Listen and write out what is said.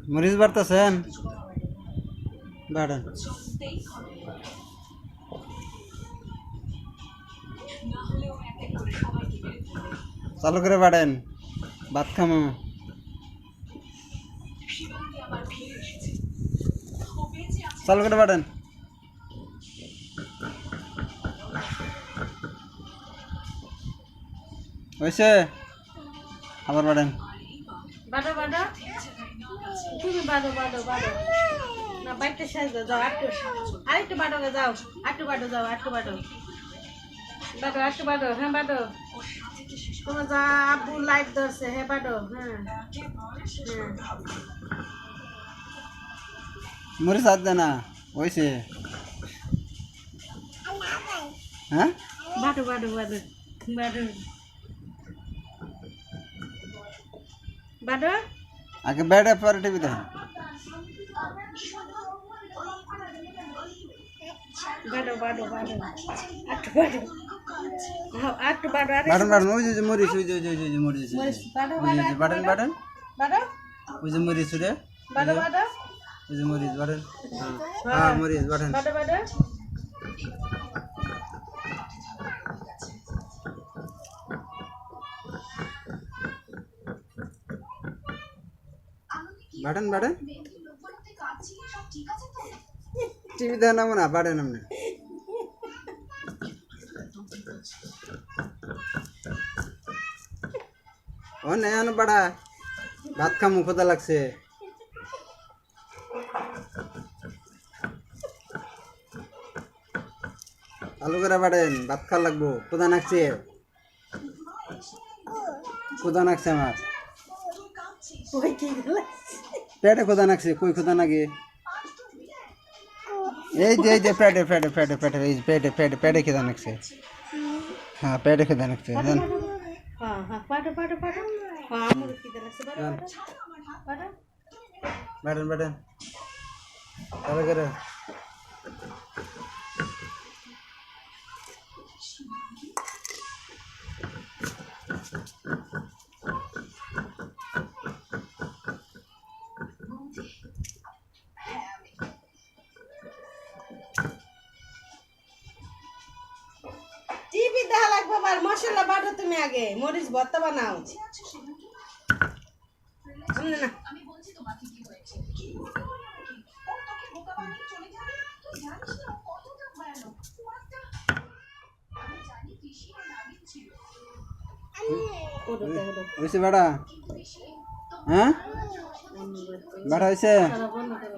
মরিচ বাড়তেছেন বাড়েন চালু করে বাড়েন ভাত খামো চালু করে বাড়েন হয়েছে আবার বাড়েন বাড়ো বাড়ো তুমি বাড়ো বাড়ো বাড়ো না বাইতে সাজো যাও আরেকটু বাড়ো যাও আরেকটু বাড়ো যাও আরেকটু বাড়ো বাড়ো আরেকটু বাড়ো হ্যাঁ বাড়ো তোমার যা আব্বু লাইট ধরছে হ্যাঁ বাড়ো হ্যাঁ হ্যাঁ মরিচ হাত দে না হয়েছে হ্যাঁ বাড়ো বাড়ো বাড়ো বাড়ো বাড়ো আগে বেড়ে পরে টিভি দেখেন বাড়ো বাড়ো বাড়ো আরেকটু বাড়ো আরেকটু বাড়ো বাড়েন বাড়েন ওই যে মরিচ ওই যে মরিচ বাড়ো ওই যে বাড়েন বাড়েন বাড়ো ওই যে মরিচ রে বাড়ো বাড়ো ওই যে মরিচ বাড়েন হ্যাঁ মরিচ বাড়েন বাড়ো বাড়ো বাড়েন বাড়েন টিভি দেখেন না না বাড়েন আপনি ও নেন বাড়া ভাত খামু ক্ষুধা লাগছে আলু করে বাড়েন ভাত খাওয়া লাগবো ক্ষুধা নাকছে ক্ষুধা নাকছে আমার ওই কি গেল পেটে ক্ষুধা নাকছে কই ক্ষুধা নাগে এই যে পেটে পেটে পেটে পেটে এই পেটে পেটে পেটে ক্ষুধা নাকছে হ্যাঁ পেটে ক্ষুধা নাকছে জান হ্যাঁ হ্যাঁ বাড়ো বাড়ো বাড়ো হ্যাঁ আমার কি লাগছে বাড়ো বাড়ো বাড়েন বাড়েন তাহলে করে টিভি দেখা লাগবে আবার মশলা বাটো তুমি আগে মরিচ ভর্তা বানাও শুনে না হয়েছে বাড়া হ্যাঁ বাড়া হয়েছে বন্ধ করো